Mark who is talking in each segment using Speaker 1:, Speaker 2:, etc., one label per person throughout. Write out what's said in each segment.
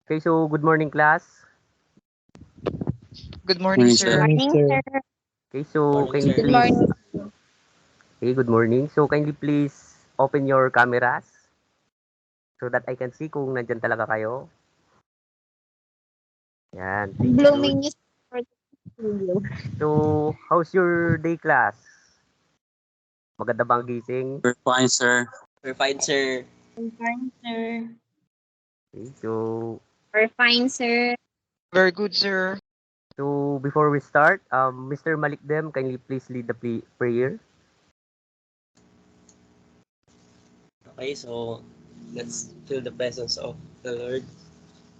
Speaker 1: Okay, so good morning, class.
Speaker 2: Good morning,
Speaker 3: Morning,
Speaker 4: Good
Speaker 3: sir.
Speaker 2: sir.
Speaker 4: morning, sir.
Speaker 1: Okay, so
Speaker 5: Morning,
Speaker 1: kindly
Speaker 5: sir.
Speaker 4: Good
Speaker 1: please.
Speaker 4: morning.
Speaker 1: Okay, good morning. So kindly please open your cameras so that I can see kung nandyan talaga kayo. Yan, thank you.
Speaker 4: Blooming news for the studio.
Speaker 1: So, how's your day, class? Maganda bang gising?
Speaker 3: We're fine, sir.
Speaker 5: We're fine, sir.
Speaker 4: I'm fine, sir.
Speaker 1: Okay, so
Speaker 4: We're fine, sir.
Speaker 2: Very good, sir.
Speaker 1: before we start, Mr. Malikdem, kindly please lead the prayer.
Speaker 5: Okay, so let's feel the presence of the Lord.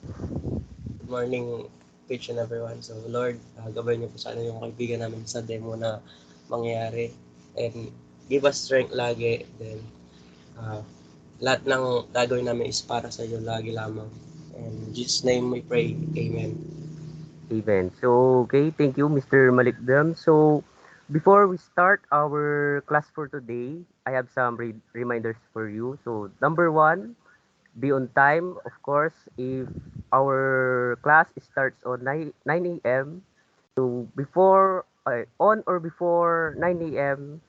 Speaker 5: Good morning, each and everyone. So, Lord, gabay niyo po sana yung kaibigan namin sa demo na mangyayari. And give us strength lagi. Then, uh, lahat ng gagawin namin is para sa iyo lagi lamang. And in Jesus' name we pray. Amen.
Speaker 1: Amen. So, okay, thank you, Mr. Malikdem. So, before we start our class for today, I have some reminders for you. So, number one, be on time, of course. If our class starts on 9 a.m., so on or before 9 a.m.,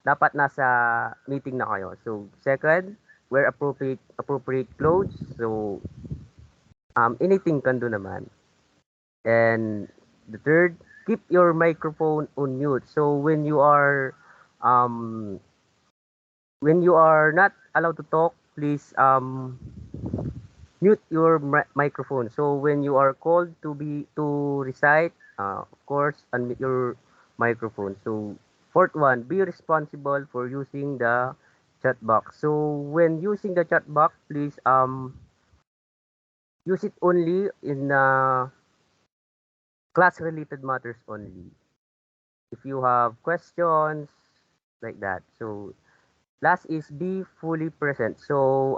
Speaker 1: dapat nasa meeting na kayo. So, second, wear appropriate clothes. So, anything can do naman. And the third, keep your microphone on mute. So um when you are not allowed to talk, please mute your microphone. So when you are called to recite, of course, unmute your microphone. So fourth one, be responsible for using the chat box. So when using the chat box, please use it only in class related matters only. If you have questions like that. So last is be fully present. So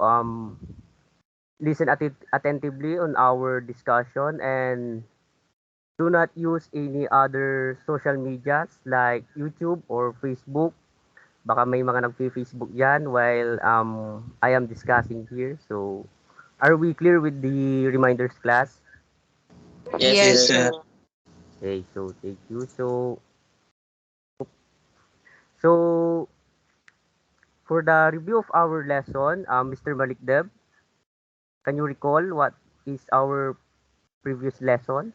Speaker 1: listen attentively on our discussion and do not use any other social medias like YouTube or Facebook. Baka may mga nag-Facebook yan while I am discussing here. So are we clear with the reminders, class?
Speaker 5: Yes,
Speaker 2: Yes,
Speaker 3: Yes,
Speaker 5: sir.
Speaker 3: sir.
Speaker 2: sir.
Speaker 1: Okay, so thank you. So for the review of our lesson, Mr. Malikdeb, can you recall what is our previous lesson?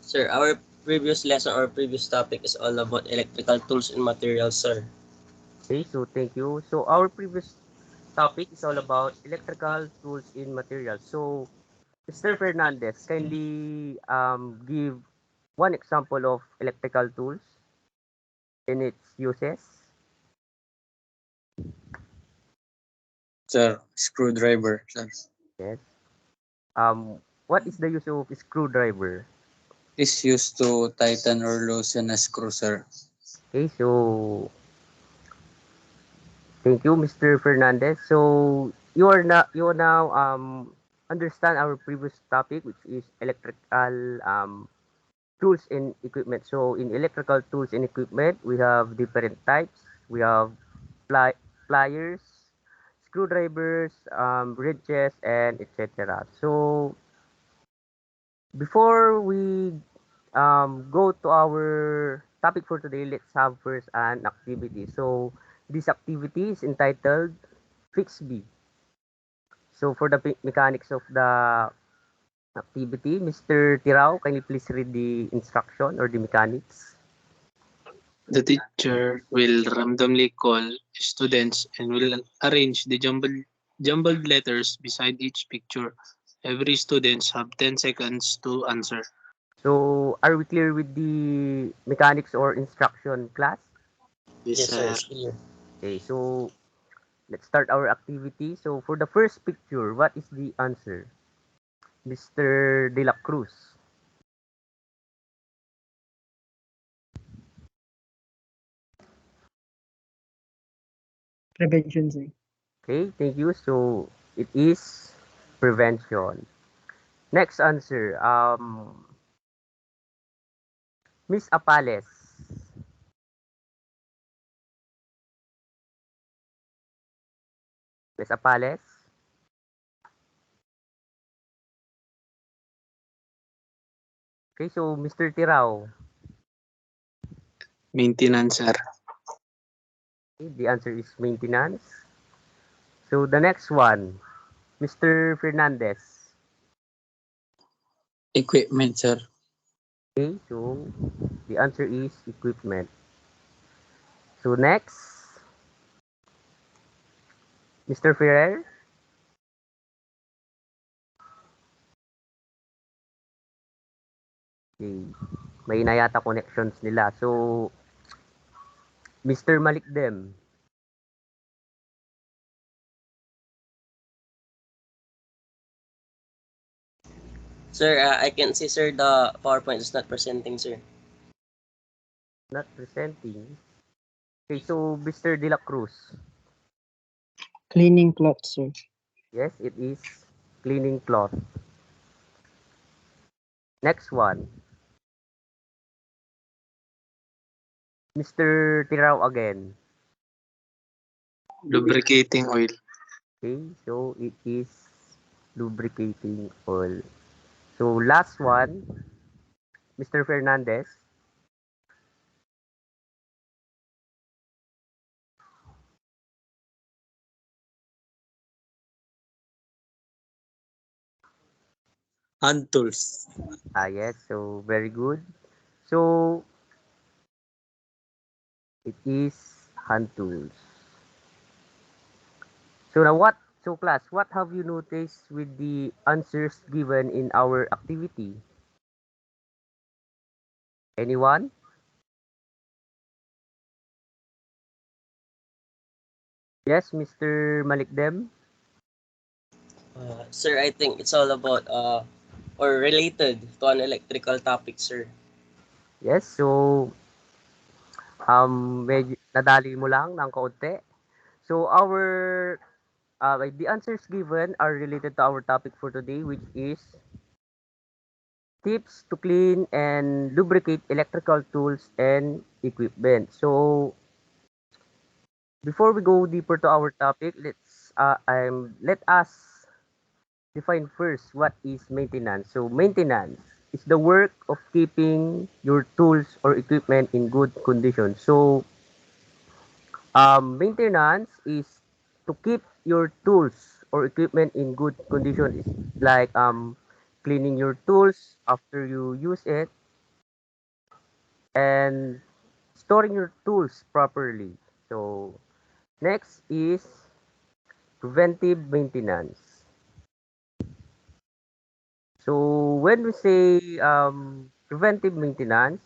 Speaker 5: Sir, our previous lesson or previous topic is all about electrical tools and materials, sir.
Speaker 1: Okay, so thank you. So our previous topic is all about electrical tools in materials. So Mr. Fernandez, kindly give one example of electrical tools and its uses.
Speaker 3: Sir, screwdriver, sir.
Speaker 1: Yes. What is the use of screwdriver?
Speaker 3: Is used to tighten or loosen a screw, sir.
Speaker 1: Okay, so thank you, Mr. Fernandez. So you are now understand our previous topic, which is electrical tools and equipment. So in electrical tools and equipment, we have different types. We have pliers, screwdrivers, wrenches, and etc. So before we go to our topic for today, let's have first an activity. So this activity is entitled Fix B. So for the mechanics of the activity, Mr. Tirao, can you please read the instruction or the mechanics?
Speaker 6: The teacher will randomly call students and will arrange the jumbled letters beside each picture. Every student have 10 seconds to answer.
Speaker 1: So are we clear with the mechanics or instruction, class?
Speaker 6: Yes,
Speaker 5: Yes, sir,
Speaker 6: sir.
Speaker 5: it's clear.
Speaker 1: Okay, so let's start our activity. So for the first picture, what is the answer? Mr. De La Cruz.
Speaker 4: Prevention, sir.
Speaker 1: Okay, thank you. So it is prevention. Next answer, Miss Apales. Miss Apales. Okay, so Mr. Tirao,
Speaker 6: Maintenance, sir.
Speaker 1: okay, the answer is maintenance. So the next one, Mr. Fernandez.
Speaker 3: Equipment, sir.
Speaker 1: Okay, so the answer is equipment. So next, Mr. Ferrer. Okay, may na yata connections nila. So, Mr. Malikdem.
Speaker 5: Sir, I can see, sir, the PowerPoint is not presenting, sir.
Speaker 1: Not presenting. Okay, so Mr. De La Cruz.
Speaker 2: Cleaning clothes, sir.
Speaker 1: Yes, it is cleaning cloth. Next one, Mr. Tirao again.
Speaker 6: Lubricating oil.
Speaker 1: Okay, so it is lubricating oil. So last one, Mr. Fernandez.
Speaker 3: Hand tools.
Speaker 1: Ah, yes, so very good. So it is hand tools. So now what? So class, what have you noticed with the answers given in our activity? Anyone? Yes, Mr. Malikdem.
Speaker 5: Sir, I think it's all about or related to an electrical topic, sir.
Speaker 1: Yes, so medyo nadali mo lang ng kaunti. So our the answers given are related to our topic for today, which is tips to clean and lubricate electrical tools and equipment. So before we go deeper to our topic, let us define first what is maintenance. So maintenance is the work of keeping your tools or equipment in good condition. So maintenance is to keep your tools or equipment in good condition. It's like cleaning your tools after you use it and storing your tools properly. So next is preventive maintenance. So when we say preventive maintenance,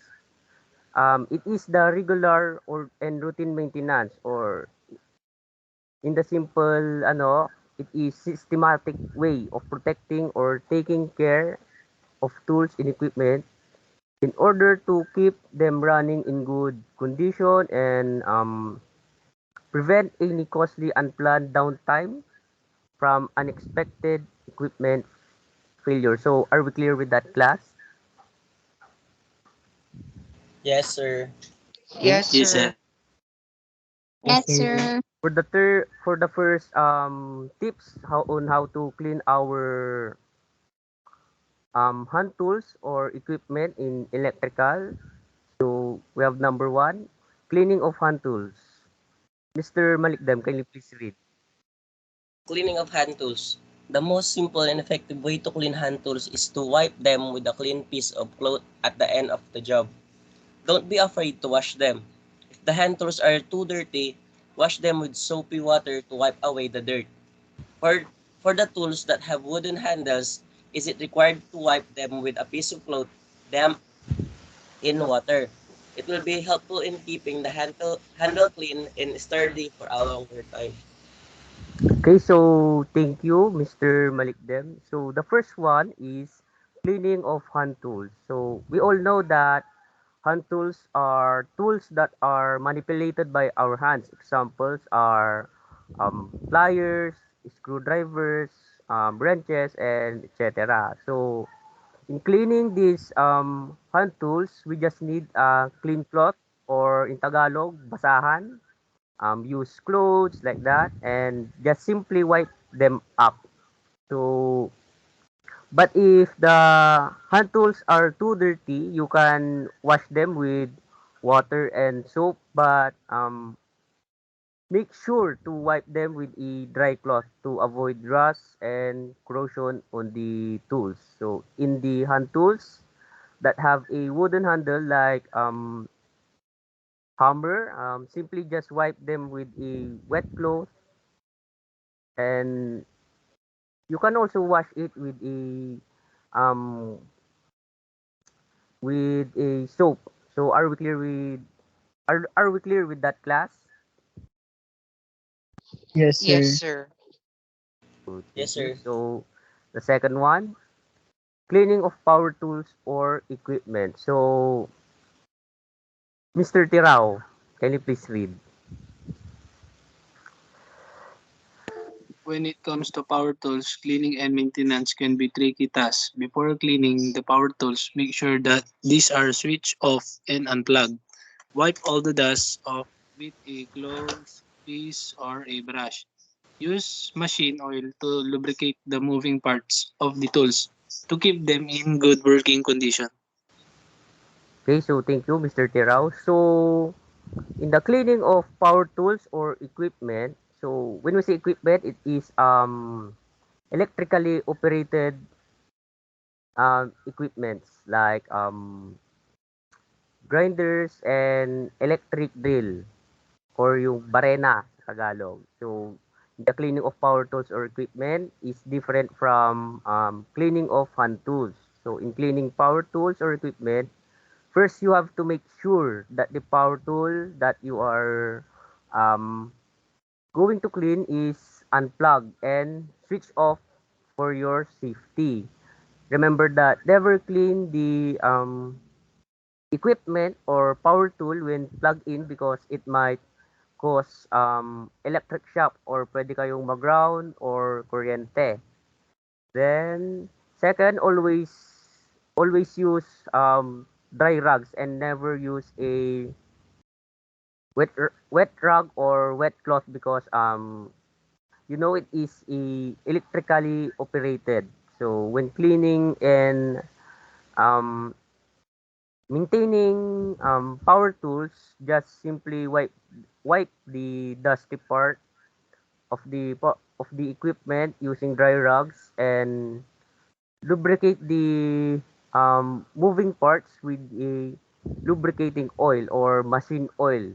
Speaker 1: it is the regular or and routine maintenance, or in the simple it is systematic way of protecting or taking care of tools and equipment in order to keep them running in good condition and prevent any costly unplanned downtime from unexpected equipment failure. So are we clear with that, class?
Speaker 5: Yes, sir.
Speaker 1: Okay.
Speaker 2: Yes,
Speaker 3: Yes,
Speaker 2: sir.
Speaker 3: sir.
Speaker 4: Yes, sir.
Speaker 1: For the first tips how to clean our hand tools or equipment in electrical. So we have number one, cleaning of hand tools. Mr. Malikdam, can you please read?
Speaker 5: Cleaning of hand tools. The most simple and effective way to clean hand tools is to wipe them with a clean piece of cloth at the end of the job. Don't be afraid to wash them. If the hand tools are too dirty, wash them with soapy water to wipe away the dirt. For, for the tools that have wooden handles, is it required to wipe them with a piece of cloth damp in water? It will be helpful in keeping the handle clean and sturdy for a longer time.
Speaker 1: Okay, so thank you, Mr. Malikdem. So the first one is cleaning of hand tools. So we all know that hand tools are tools that are manipulated by our hands. Examples are pliers, screwdrivers, wrenches, and etc. So in cleaning these hand tools, we just need a clean cloth, or in Tagalog, basahan. Use clothes like that and just simply wipe them up. So But if the hand tools are too dirty, you can wash them with water and soap, but make sure to wipe them with a dry cloth to avoid rust and corrosion on the tools. So in the hand tools that have a wooden handle like hammer, simply just wipe them with a wet cloth, and you can also wash it um with a soap. So are we clear with that, class?
Speaker 2: Yes,
Speaker 4: Yes,
Speaker 2: sir.
Speaker 4: sir.
Speaker 1: So
Speaker 5: Yes,
Speaker 1: thank you.
Speaker 5: sir.
Speaker 1: So the second one, cleaning of power tools or equipment. So Mr. Tirao, can you please read?
Speaker 6: When it comes to power tools, cleaning and maintenance can be tricky tasks. Before cleaning the power tools, make sure that these are switched off and unplugged. Wipe all the dust off with a cloth piece or a brush. Use machine oil to lubricate the moving parts of the tools to keep them in good working condition.
Speaker 1: Okay, so thank you, Mr. Tirao. So in the cleaning of power tools or equipment, so when we say equipment, it is electrically operated equipments like grinders and electric drill or yung barena sa Tagalog. So the cleaning of power tools or equipment is different from cleaning of hand tools. So in cleaning power tools or equipment, first you have to make sure that the power tool that you are um, going to clean is unplugged and switch off for your safety. Remember that never clean the equipment or power tool when plugged in because it might cause electric shock or pwede kayong mag-ground or kuryente. Then, second, always use dry rugs and never use a wet rug or wet cloth because it is electrically operated. So when cleaning and um, maintaining power tools, just simply wipe the dusty part of the equipment using dry rugs and lubricate the moving parts with a lubricating oil or machine oil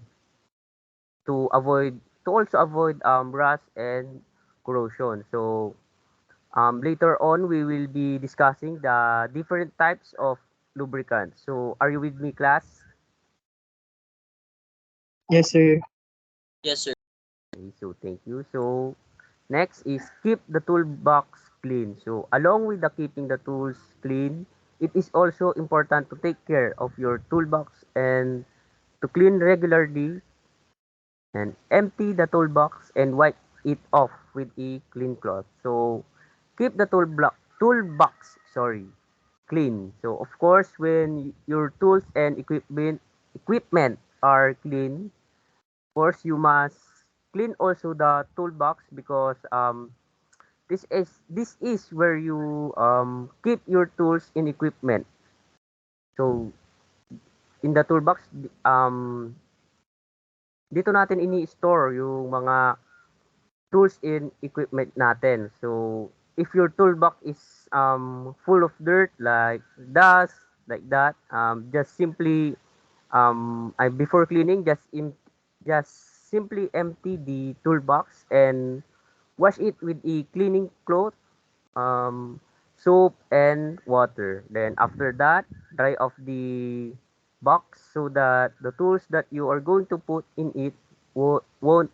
Speaker 1: to also avoid rust and corrosion. So later on we will be discussing the different types of lubricants. So are you with me, class?
Speaker 2: Yes, sir.
Speaker 5: Yes, sir.
Speaker 1: Okay, so thank you. So next is keep the toolbox clean. So along with the keeping the tools clean, it is also important to take care of your toolbox and to clean regularly and empty the toolbox and wipe it off with a clean cloth. So keep the toolbox, clean. So of course when your tools and equipment are clean, of course you must clean also the toolbox because this is where you keep your tools and equipment. So in the toolbox, dito natin ini-store yung mga tools and equipment natin. So if your toolbox is full of dirt like dust like that, just simply before cleaning, just simply empty the toolbox and wash it with a cleaning cloth, um, soap and water. Then after that, dry off the box so that the tools that you are going to put in it won't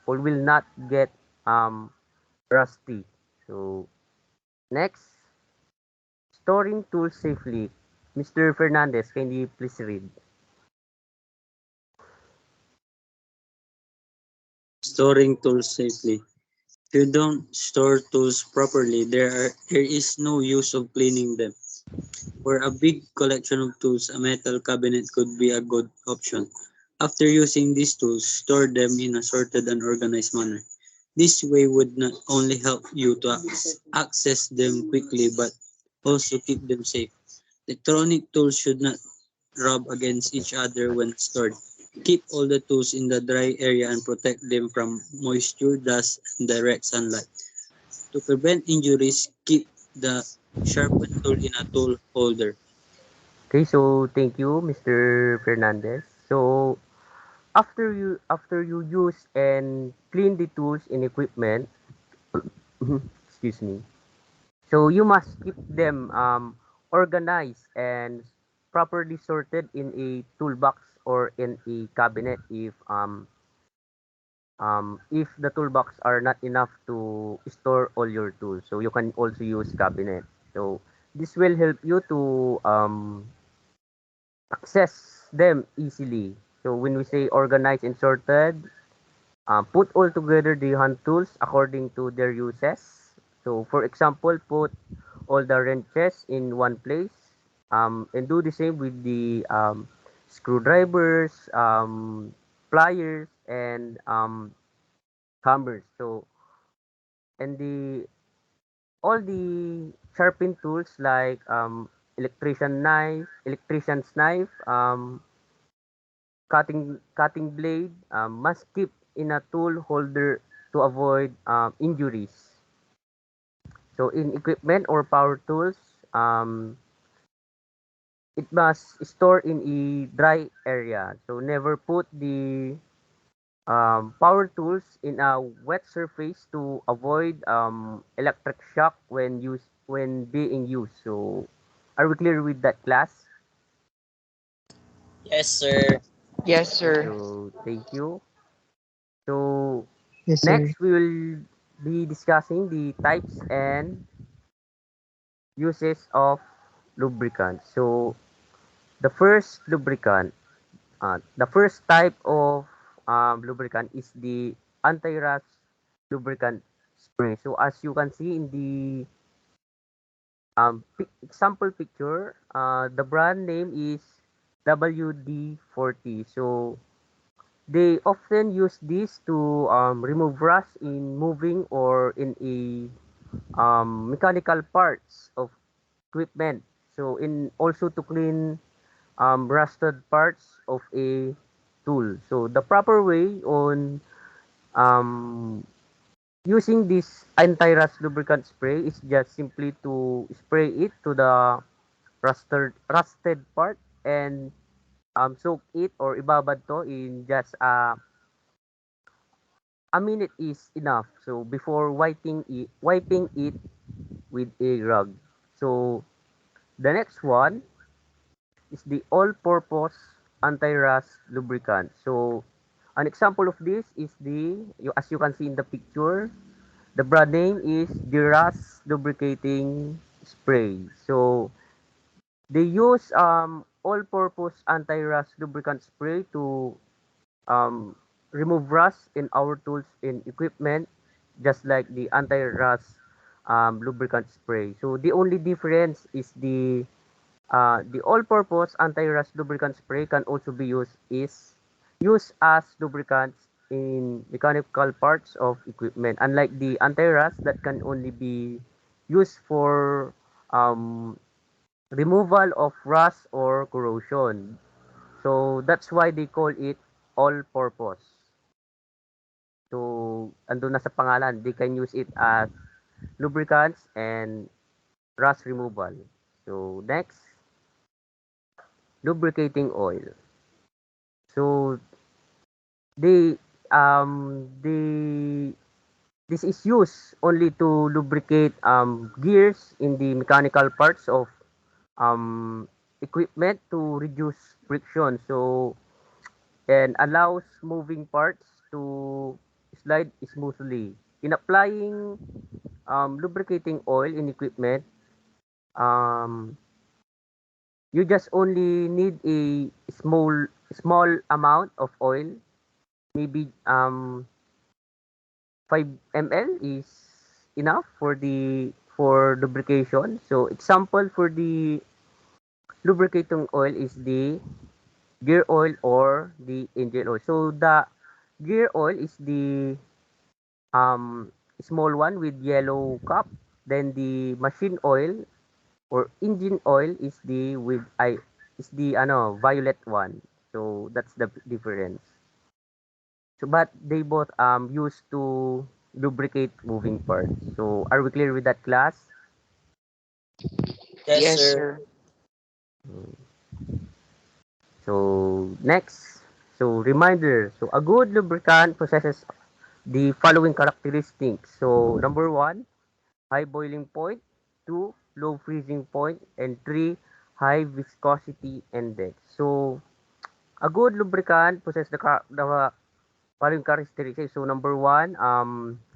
Speaker 1: or will not get um, rusty. So next, storing tools safely. Mr. Fernandez, can you please read?
Speaker 3: Storing tools safely. If you don't store tools properly, there is no use of cleaning them. For a big collection of tools, a metal cabinet could be a good option. After using these tools, store them in a sorted and organized manner. This way would not only help you to access them quickly, but also keep them safe. Electronic tools should not rub against each other when stored. Keep all the tools in the dry area and protect them from moisture, dust, and direct sunlight. To prevent injuries, keep the sharpened tool in a tool holder.
Speaker 1: Okay, so thank you, Mr. Fernandez. So after you use and clean the tools and equipment, excuse me. So you must keep them organized and properly sorted in a toolbox or in a cabinet if the toolbox are not enough to store all your tools. So you can also use cabinet. So this will help you to access them easily. So when we say organized and sorted, put all together the hand tools according to their uses. So for example, put all the wrenches in one place, and do the same with the screwdrivers, pliers, and hammers. So and the all the sharpened tools like electrician's knife, cutting blade, must keep in a tool holder to avoid injuries. So in equipment or power tools, it must store in a dry area. So never put the power tools in a wet surface to avoid electric shock when being used. So are we clear with that, class?
Speaker 5: Yes, sir.
Speaker 2: Yes, sir.
Speaker 1: So thank you. So
Speaker 2: Yes, sir.
Speaker 1: next we will be discussing the types and uses of lubricants. So the first type of lubricant is the anti-rust lubricant spray. So as you can see in the example picture, the brand name is WD-40. So they often use this to remove rust in moving or in a mechanical parts of equipment. So in also to clean rusted parts of a tool. So the proper way on um, using this anti-rust lubricant spray is just simply to spray it to the rusted part and soak it or ibabad to in just a minute is enough. So before wiping it with a rug. So the next one is the all-purpose anti-rust lubricant. So an example of this is as you can see in the picture, the brand name is the Rust Lubricating Spray. So they use all-purpose anti-rust lubricant spray to um, remove rust in our tools and equipment, just like the anti-rust lubricant spray. So the only difference is the all-purpose anti-rust lubricant spray can also be used as lubricants in mechanical parts of equipment. Unlike the anti-rust that can only be used for um, removal of rust or corrosion. So that's why they call it all-purpose. So andun na sa pangalan, they can use it as lubricants and rust removal. So next, lubricating oil. So they they this is used only to lubricate gears in the mechanical parts of um, equipment to reduce friction. So and allows moving parts to slide smoothly. In applying lubricating oil in equipment, um, you just only need a small amount of oil, maybe 5 ml is enough for lubrication. So example for the lubricating oil is the gear oil or the engine oil. So the gear oil is the um, small one with yellow cap. Then the machine oil or engine oil is the with I is the violet one. So that's the difference. So but they both used to lubricate moving parts. So are we clear with that, class?
Speaker 5: Yes,
Speaker 2: Yes,
Speaker 5: sir.
Speaker 2: sir.
Speaker 1: So next, so reminder. So a good lubricant possesses the following characteristics. So number one, high boiling point, two, low freezing point, and three, high viscosity index. So a good lubricant possesses the following characteristics. So number one,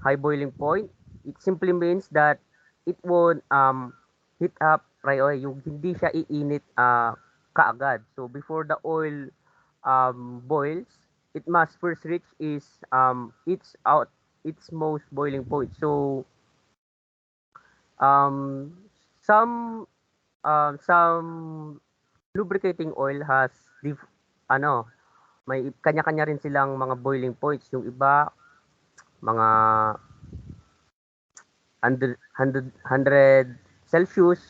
Speaker 1: high boiling point. It simply means that it won't heat up right away. Yung hindi siya iinit kaagad. So before the oil boils, it must first reach its most boiling point. So um, some some lubricating oil has ano may kanya-kanya rin silang mga boiling points. Yung iba mga 100 Celsius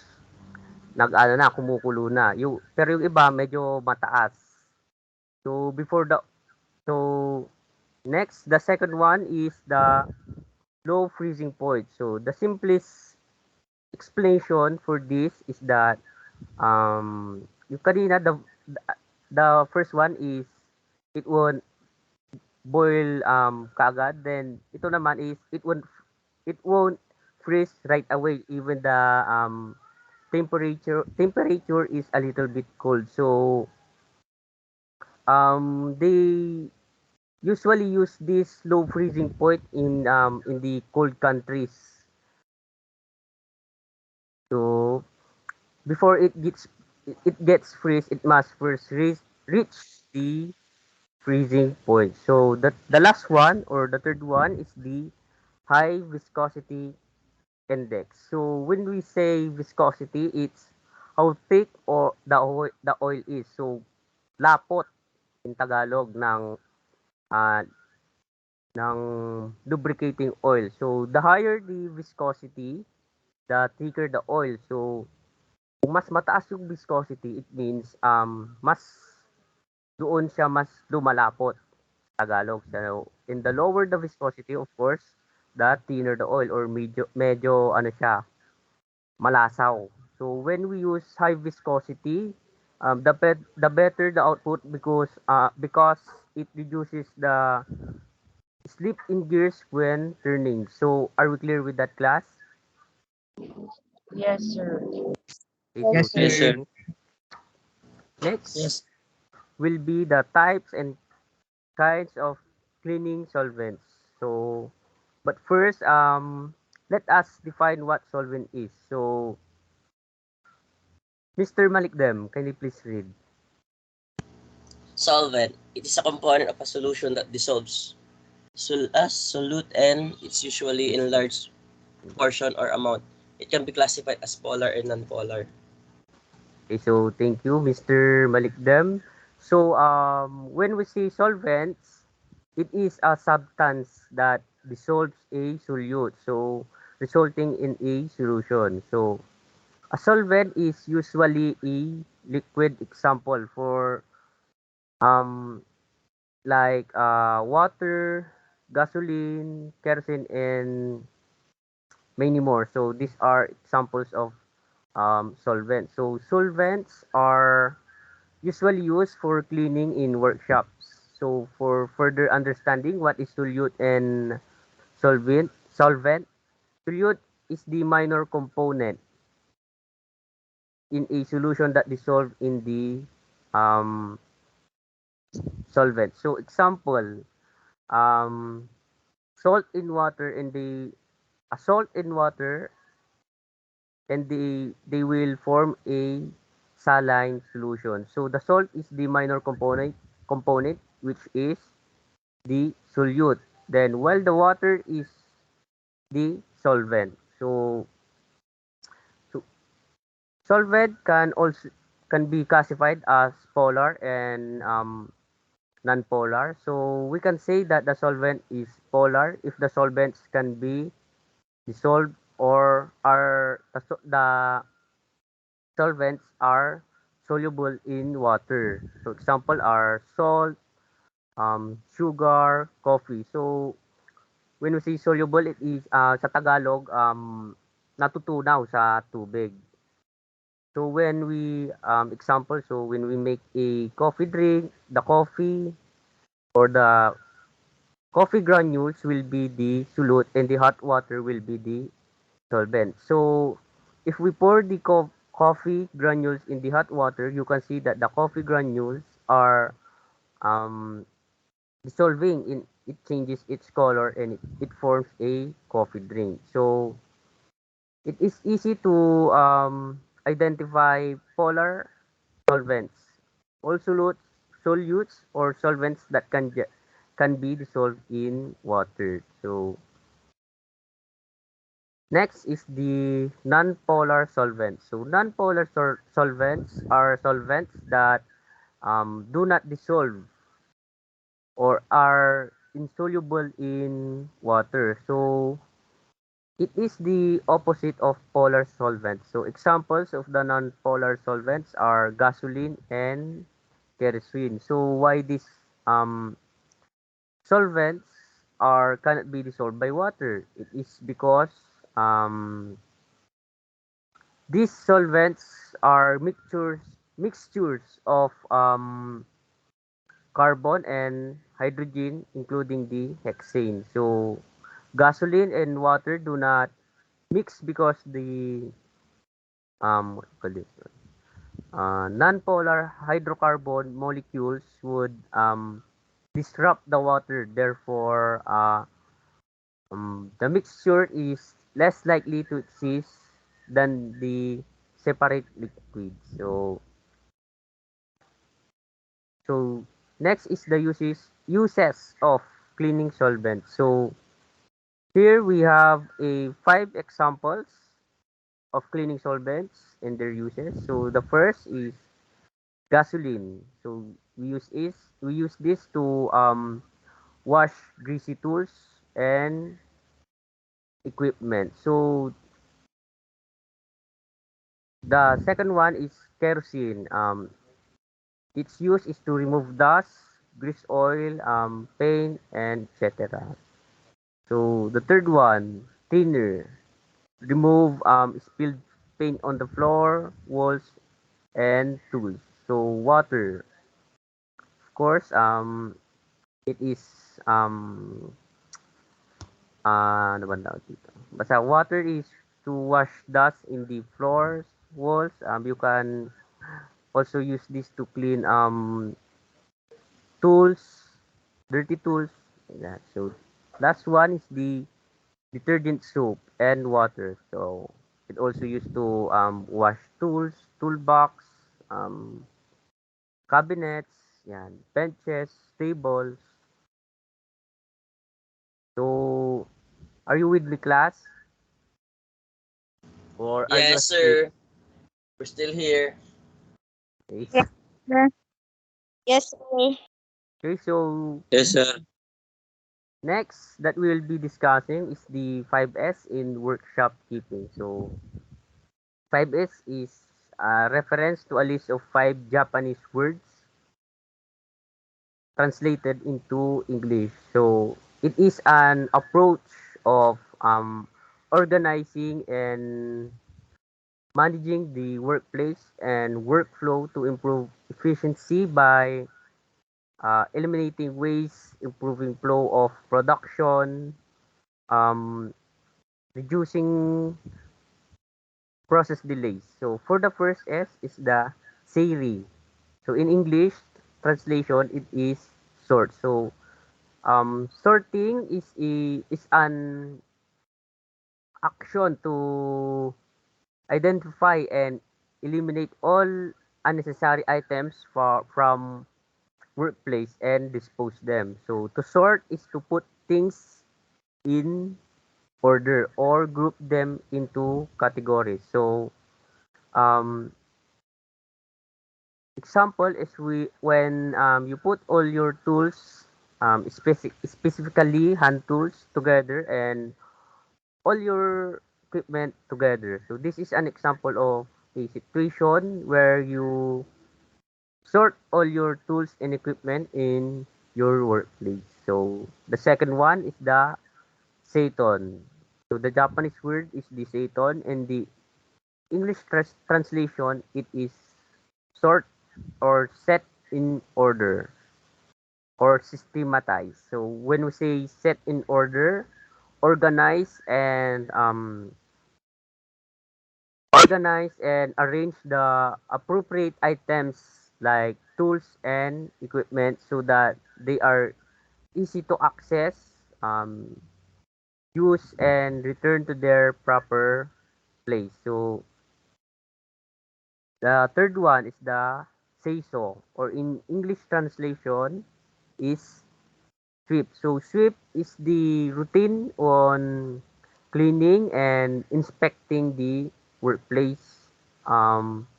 Speaker 1: nag-ano na kumukulo na. Pero yung iba medyo mataas. So before the so next, the second one is the low freezing point. So the simplest explanation for this is that yung kanina the first one is it won't boil kaagad, then ito naman is it won't freeze right away even the temperature is a little bit cold. So they usually use this low freezing point in the cold countries. So before it gets freeze, it must first reach the freezing point. So the last one or the third one is the high viscosity index. So when we say viscosity, it's how thick or the oil is. So lapot in Tagalog ah, ng lubricating oil. So the higher the viscosity, the thicker the oil. So kung mas mataas yung viscosity, it means mas lumalapot. Tagalog. So, in the lower the viscosity, of course, the thinner the oil or medyo ano siya, malasaw. So, when we use high viscosity, the better the output because it reduces the slip in gears when turning. So, are we clear with that, class?
Speaker 2: Yes, sir.
Speaker 1: Okay,
Speaker 4: Yes,
Speaker 1: so
Speaker 2: Yes,
Speaker 4: sir.
Speaker 3: Yes,
Speaker 1: thank
Speaker 3: sir.
Speaker 2: sir.
Speaker 1: you. Next
Speaker 5: Yes.
Speaker 1: will be the types and kinds of cleaning solvents. So, but first, let us define what solvent is. So, Mr. Malikdem, can you please read?
Speaker 5: Solvent. It is a component of a solution that dissolves. As solute and it's usually in large portion or amount. It can be classified as polar and non-polar.
Speaker 1: Okay, so thank you, Mr. Malikdem. So, when we say solvents, it is a substance that dissolves a solute, so resulting in a solution. So, a solvent is usually a liquid example for um like water, gasoline, kerosene, and many more. So these are examples of solvents. So solvents are usually used for cleaning in workshops. So for further understanding what is solute and solvent, solute is the minor component in a solution that dissolve in the um, solvent. So example, um, salt in water and a salt in water and they will form a saline solution. So the salt is the minor component which is the solute. Then while the water is the solvent. So solvent can be classified as polar and non-polar. So we can say that the solvent is polar if the solvents can be dissolved or are the solvents are soluble in water. So example are salt, sugar, coffee. So when we say soluble, it is sa Tagalog natutunaw sa tubig. So when we example, so when we make a coffee drink, the coffee or the coffee granules will be the solute and the hot water will be the solvent. So if we pour the coffee granules in the hot water, you can see that the coffee granules are um, dissolving in it changes its color and it forms a coffee drink. So it is easy to identify polar solvents. All solutes or solvents that can be dissolved in water. So next is the non-polar solvents. So non-polar solvents are solvents that do not dissolve or are insoluble in water. So it is the opposite of polar solvents. So examples of the non-polar solvents are gasoline and kerosene. So why these um, solvents are cannot be dissolved by water? It is because um, these solvents are mixtures of carbon and hydrogen, including the hexane. So gasoline and water do not mix because the what do you call this? Non-polar hydrocarbon molecules would disrupt the water. Therefore, the mixture is less likely to exist than the separate liquids. So next is the uses of cleaning solvents. So here we have a 5 examples of cleaning solvents and their uses. So the first is gasoline. So we use this to wash greasy tools and equipment. So the second one is kerosene. Its use is to remove dust, grease oil, paint, and etc. So the third one, thinner. Remove spilled paint on the floor, walls, and tools. So water. Of course, it is ano bang tawag dito? Basta water is to wash dust in the floors, walls. You can also use this to clean tools, dirty tools, like that. So last one is the detergent soap and water. So it also used to wash tools, toolbox, um, cabinets, yan, benches, tables. So are you with me, class? Or are you
Speaker 5: Yes,
Speaker 1: asleep?
Speaker 5: sir. We're still here.
Speaker 1: Okay.
Speaker 4: Yes, sir. Yes, sir.
Speaker 1: Okay, so
Speaker 3: Yes, sir.
Speaker 1: next that we will be discussing is the 5S in workshop keeping. So 5S is a reference to a list of 5 Japanese words translated into English. So it is an approach of organizing and managing the workplace and workflow to improve efficiency by eliminating waste, improving flow of production, um, reducing process delays. So for the first S is the Seiri. So in English translation, it is sort. So sorting is an action to identify and eliminate all unnecessary items from workplace and dispose them. So to sort is to put things in order or group them into categories. So um, example is we when you put all your tools specifically hand tools together and all your equipment together. So this is an example of a situation where you sort all your tools and equipment in your workplace. So the second one is the Seiton. So the Japanese word is the Seiton, and the English translation it is sort or set in order or systematize. So when we say set in order, organize and arrange the appropriate items like tools and equipment so that they are easy to access, use and return to their proper place. So the third one is the say so, or in English translation is sweep. So sweep is the routine on cleaning and inspecting the workplace,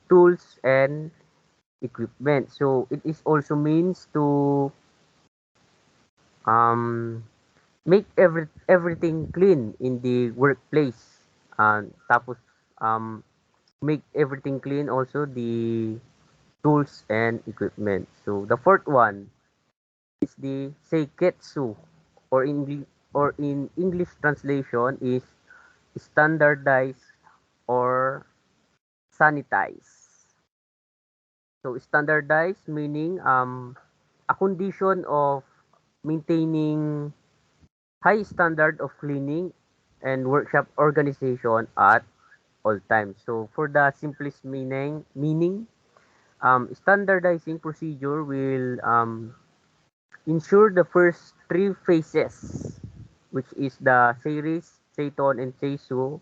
Speaker 1: tools and equipment. So it is also means to um, make everything clean in the workplace. Tapos um, make everything clean also the tools and equipment. So the fourth one is the seiketsu, or in English translation is standardize or sanitize. So standardize meaning a condition of maintaining high standard of cleaning and workshop organization at all times. So for the simplest meaning, standardizing procedure will ensure the first three phases, which is the series, Seiton, and Seisu,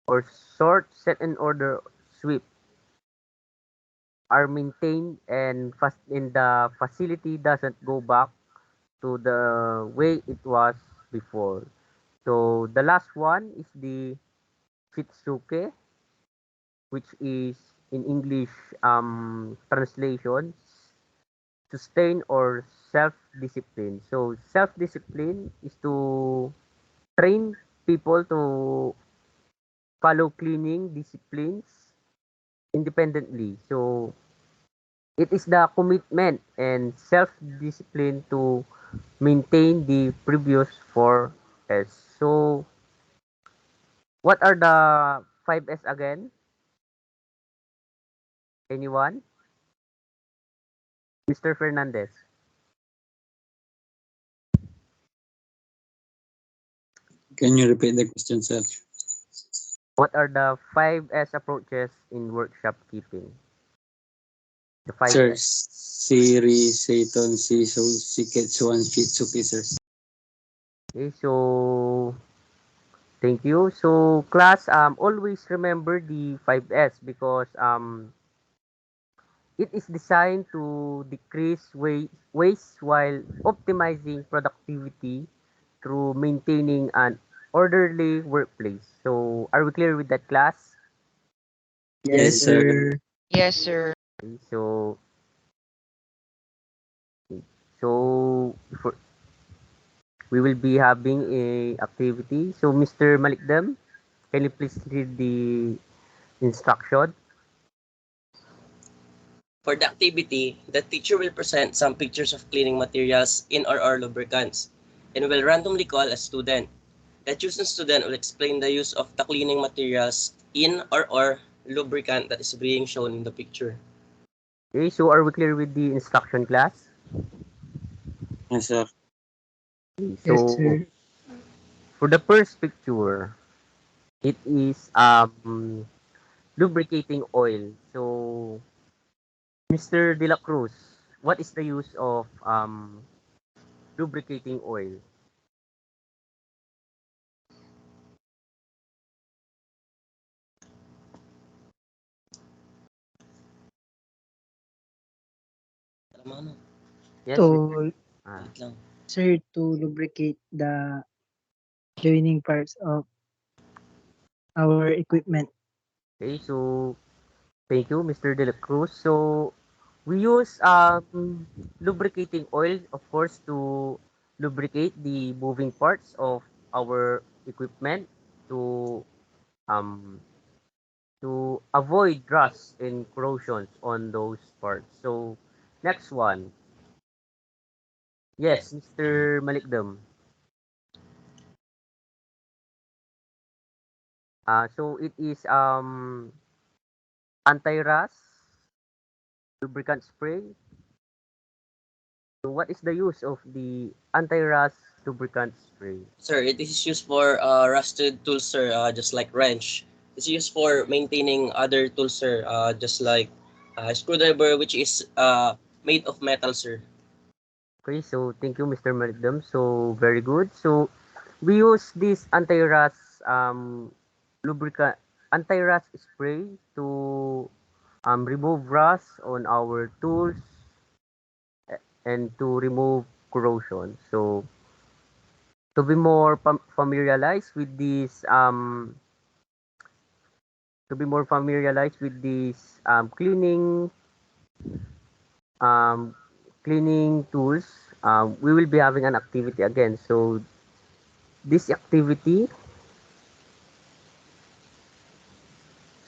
Speaker 1: or sort, set, and order sweep, are maintained and fast in the facility doesn't go back to the way it was before. So the last one is the Shitsuke, which is in English translation sustain or self-discipline. So self-discipline is to train people to follow cleaning disciplines independently. So it is the commitment and self-discipline to maintain the previous 4S. So what are the 5S again? Anyone? Mr. Fernandez.
Speaker 3: Can you repeat the question, sir?
Speaker 1: What are the 5S approaches in workshop keeping? The
Speaker 3: Sir,
Speaker 1: 5S.
Speaker 3: Siri, Seiton, Shiso, Shiketsu, and Shitsuki, sir.
Speaker 1: Okay, so thank you. So class, always remember the 5S because it is designed to decrease waste while optimizing productivity through maintaining an orderly workplace. So are we clear with that class?
Speaker 2: Yes,
Speaker 3: Yes, sir.
Speaker 2: sir.
Speaker 7: Yes, sir.
Speaker 1: Okay, so for, we will be having a activity. So Mr. Malikdam, can you please read the instruction?
Speaker 5: For the activity, the teacher will present some pictures of cleaning materials in or lubricants and will randomly call a student. The chosen student will explain the use of the cleaning materials in or lubricant that is being shown in the picture.
Speaker 1: Okay, so are we clear with the instruction class?
Speaker 3: Yes, sir.
Speaker 1: Okay,
Speaker 2: Yes,
Speaker 1: so
Speaker 2: sir.
Speaker 1: for the first picture, it is lubricating oil. So Mr. De La Cruz, what is the use of lubricating oil?
Speaker 5: Alam mo ano?
Speaker 1: Yes, Mr.
Speaker 2: To,
Speaker 1: Ah,
Speaker 5: Wait lang.
Speaker 2: sir, to lubricate the joining parts of our equipment.
Speaker 1: okay, so thank you, Mr. De La Cruz. So we use lubricating oil, of course, to lubricate the moving parts of our equipment to um to avoid rust and corrosions on those parts. So, next one. Yes, Mr. Malikdam. So it is anti-rust lubricant spray. So what is the use of the anti-rust lubricant spray?
Speaker 5: Sir, it is used for rusted tools, sir, just like wrench. It's used for maintaining other tools, sir, just like screwdriver, which is made of metal, sir.
Speaker 1: Okay, so thank you, Mr. Malikdam. So very good. So we use this anti-rust lubricant anti-rust spray to remove rust on our tools and to remove corrosion. So to be more familiarized with this um, cleaning tools, we will be having an activity again. So this activity,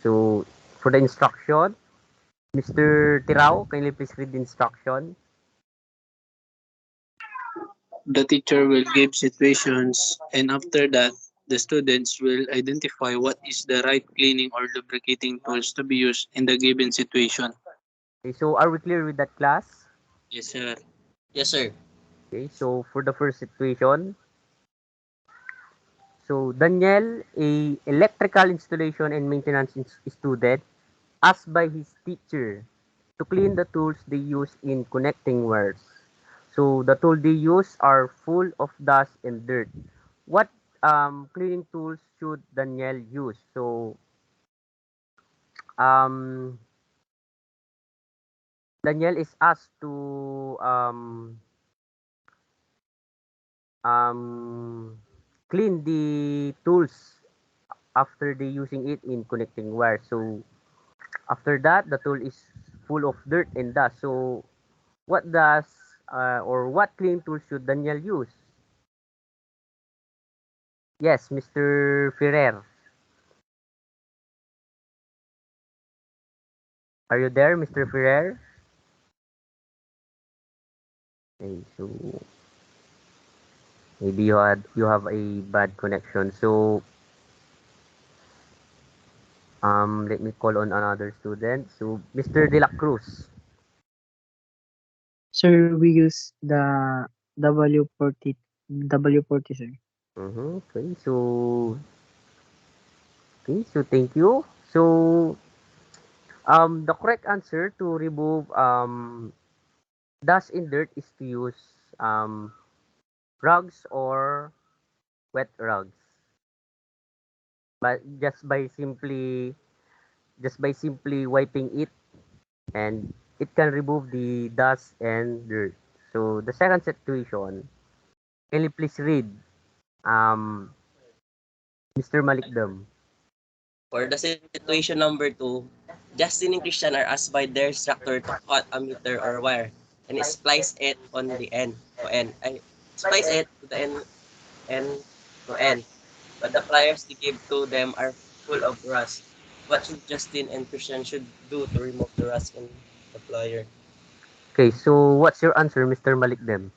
Speaker 1: so for the instruction, Mr. Tirao, can you please read the instruction?
Speaker 6: The teacher will give situations, and after that, the students will identify what is the right cleaning or lubricating tools to be used in the given situation.
Speaker 1: Okay, so are we clear with that class?
Speaker 3: Yes, sir.
Speaker 5: Yes, sir.
Speaker 1: Okay, so for the first situation, so Daniel, a electrical installation and maintenance student, asked by his teacher to clean the tools they use in connecting wires. So the tools they use are full of dust and dirt. What cleaning tools should Daniel use? So um, Daniel is asked to um, clean the tools after they using it in connecting wires. So after that, the tool is full of dirt and dust. So what does or what cleaning tool should Daniel use? Yes, Mr. Ferrer. Are you there, Mr. Ferrer? Okay, so maybe you have a bad connection. So let me call on another student. So Mr. De La Cruz.
Speaker 2: Sir, we use the W40 W40, sir.
Speaker 1: Okay, so thank you. So the correct answer to remove dust and dirt is to use um rugs or wet rugs. But just by simply wiping it, and it can remove the dust and dirt. So the second situation, can you please read um Mr. Malikdam?
Speaker 5: For the situation number two, Justin and Christian are asked by their instructor to cut a meter or wire and splice it on the end to end. Splice it to the end to end. But the pliers they give to them are full of rust. What should Justin and Christian should do to remove the rust in the plier?
Speaker 1: Okay, so what's your answer, Mr. Malikdam?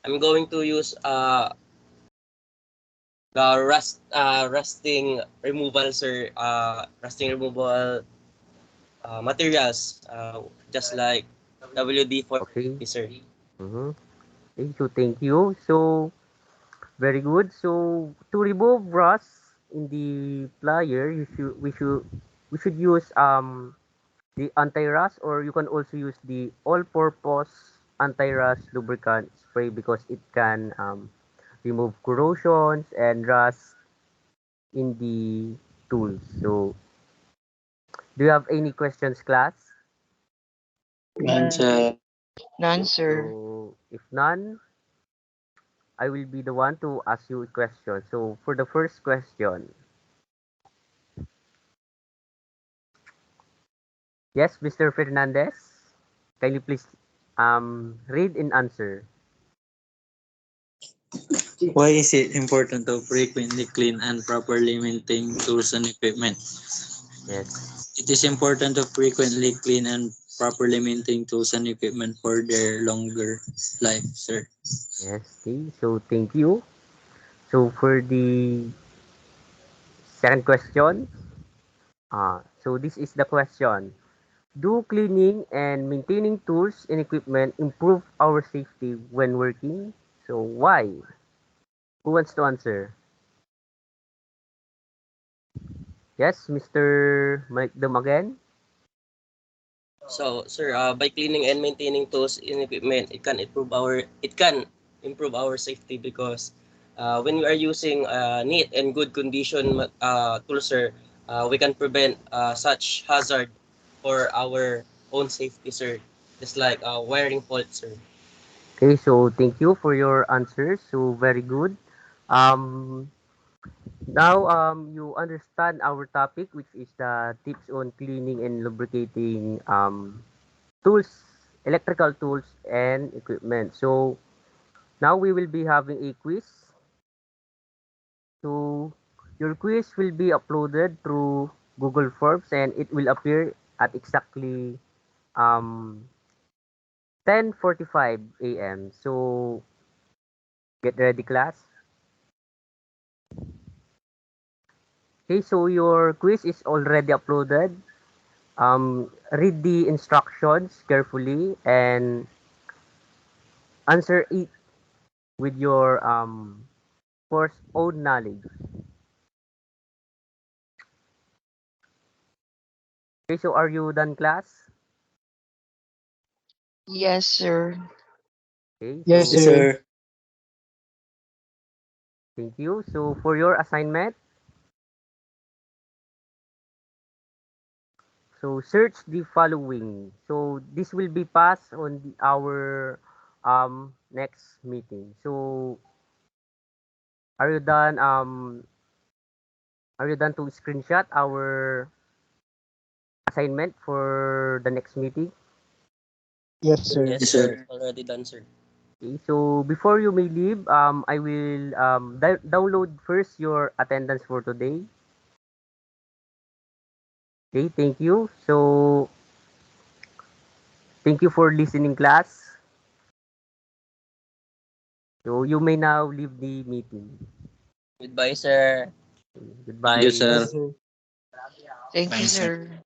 Speaker 5: I'm going to use the rusting removal, sir, rusting removal materials, just like WD-40,
Speaker 1: Okay.
Speaker 5: sir.
Speaker 1: Mm-hmm. Okay, so thank you. So very good. So to remove rust in the plier, we should use the anti-rust, or you can also use the all-purpose anti-rust lubricant spray because it can remove corrosions and rust in the tools. So do you have any questions, class?
Speaker 6: None,
Speaker 2: None, sir.
Speaker 6: sir.
Speaker 7: None, sir.
Speaker 1: So if none, I will be the one to ask you a question. So for the first question, yes, Mr. Fernandez, can you please read and answer?
Speaker 3: Why is it important to frequently clean and properly maintain tools and equipment?
Speaker 1: Yes.
Speaker 3: It is important to frequently clean and properly maintain tools and equipment for their longer life, sir.
Speaker 1: Yes. Okay. So thank you. So for the second question, so this is the question. Do cleaning and maintaining tools and equipment improve our safety when working? So why? Who wants to answer? Yes, Mr. Mike Dum again?
Speaker 5: So, sir, by cleaning and maintaining tools and equipment, it can improve our safety because when we are using neat and good condition tools, sir, we can prevent such hazard for our own safety, sir. Just like wiring fault, sir.
Speaker 1: Okay, so thank you for your answers. So very good. Um, Now, you understand our topic, which is the tips on cleaning and lubricating tools, electrical tools, and equipment. So now we will be having a quiz. So your quiz will be uploaded through Google Forms, and it will appear at exactly um, 10:45 a.m. So get ready, class. Okay, so your quiz is already uploaded. Read the instructions carefully and answer it with your course own knowledge. Okay, so are you done, class?
Speaker 7: Yes, sir.
Speaker 1: Okay,
Speaker 2: Yes,
Speaker 3: Yes,
Speaker 1: so
Speaker 2: sir.
Speaker 3: sir.
Speaker 1: thank you. So for your assignment, so search the following. So this will be passed on our next meeting. So are you done? Are you done to screenshot our assignment for the next meeting?
Speaker 2: Yes, sir.
Speaker 5: Yes,
Speaker 3: Yes,
Speaker 5: sir. It's
Speaker 3: sir.
Speaker 5: already done, sir.
Speaker 1: Okay, so before you may leave, I will download first your attendance for today. Okay, thank you. So, thank you for listening, class. So, you may now leave the meeting.
Speaker 5: Goodbye, sir.
Speaker 3: Thank you,
Speaker 1: Goodbye.
Speaker 2: Thank you,
Speaker 3: sir.
Speaker 2: sir.
Speaker 7: Thank you,
Speaker 6: Bye, sir.
Speaker 7: sir.